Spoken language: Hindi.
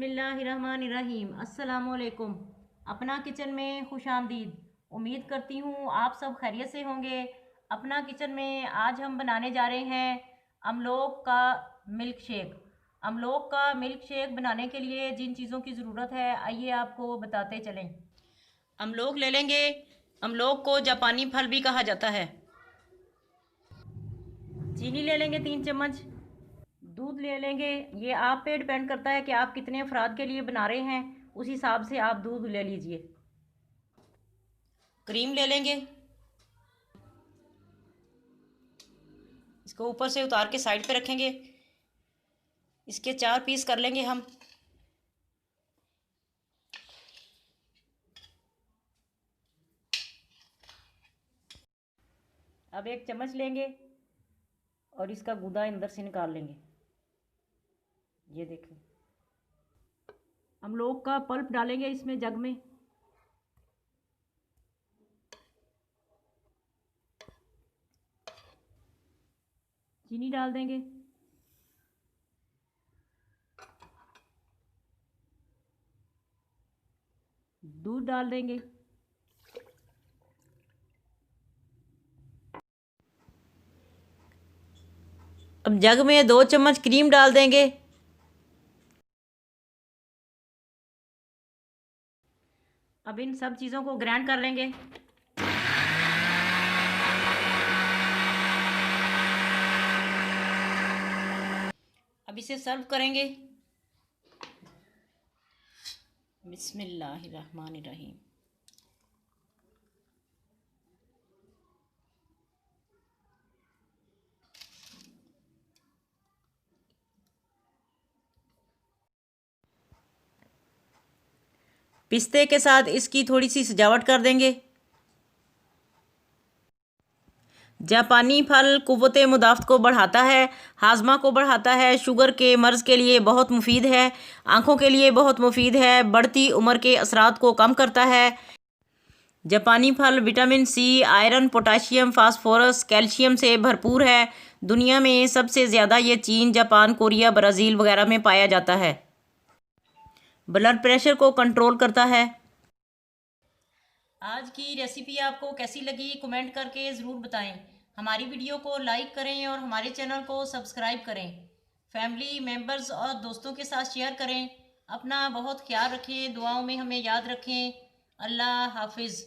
बिस्मिल्लाहिर्रहमानिर्रहीम। अस्सलामुअलैकुम। अपना किचन में खुश आमदीद। उम्मीद करती हूँ आप सब खैरियत से होंगे। अपना किचन में आज हम बनाने जा रहे हैं अमलोक का मिल्क शेक। अमलोक का मिल्क शेक बनाने के लिए जिन चीज़ों की ज़रूरत है आइए आपको बताते चलें। अमलोक ले लेंगे। अमलोक को जापानी फल भी कहा जाता है। चीनी ले लेंगे 3 चम्मच। दूध ले लेंगे। ये आप पे डिपेंड करता है कि आप कितने अफराद के लिए बना रहे हैं, उस हिसाब से आप दूध ले लीजिए। क्रीम ले लेंगे। इसको ऊपर से उतार के साइड पे रखेंगे। इसके 4 पीस कर लेंगे हम। अब एक चम्मच लेंगे और इसका गूदा अंदर से निकाल लेंगे। ये देखें, हम लोग का पल्प डालेंगे इसमें जग में। चीनी डाल देंगे। दूध डाल देंगे। अब जग में 2 चम्मच क्रीम डाल देंगे। अब इन सब चीज़ों को ग्राइंड कर लेंगे। अब इसे सर्व करेंगे। बिस्मिल्लाहिर्रहमानिर्रहीम। पिस्ते के साथ इसकी थोड़ी सी सजावट कर देंगे। जापानी फल कुव्वते मुदाफ़त को बढ़ाता है, हाजमा को बढ़ाता है, शुगर के मर्ज़ के लिए बहुत मुफीद है, आँखों के लिए बहुत मुफीद है, बढ़ती उम्र के असरात को कम करता है। जापानी फल vitamin C, iron, potassium, phosphorus, calcium से भरपूर है। दुनिया में सबसे ज़्यादा ये चीन, जापान, कोरिया, ब्राज़ील वगैरह में पाया जाता है। ब्लड प्रेशर को कंट्रोल करता है। आज की रेसिपी आपको कैसी लगी कमेंट करके ज़रूर बताएं। हमारी वीडियो को लाइक करें और हमारे चैनल को सब्सक्राइब करें। फैमिली मेम्बर्स और दोस्तों के साथ शेयर करें। अपना बहुत ख्याल रखें, दुआओं में हमें याद रखें। अल्लाह हाफिज़।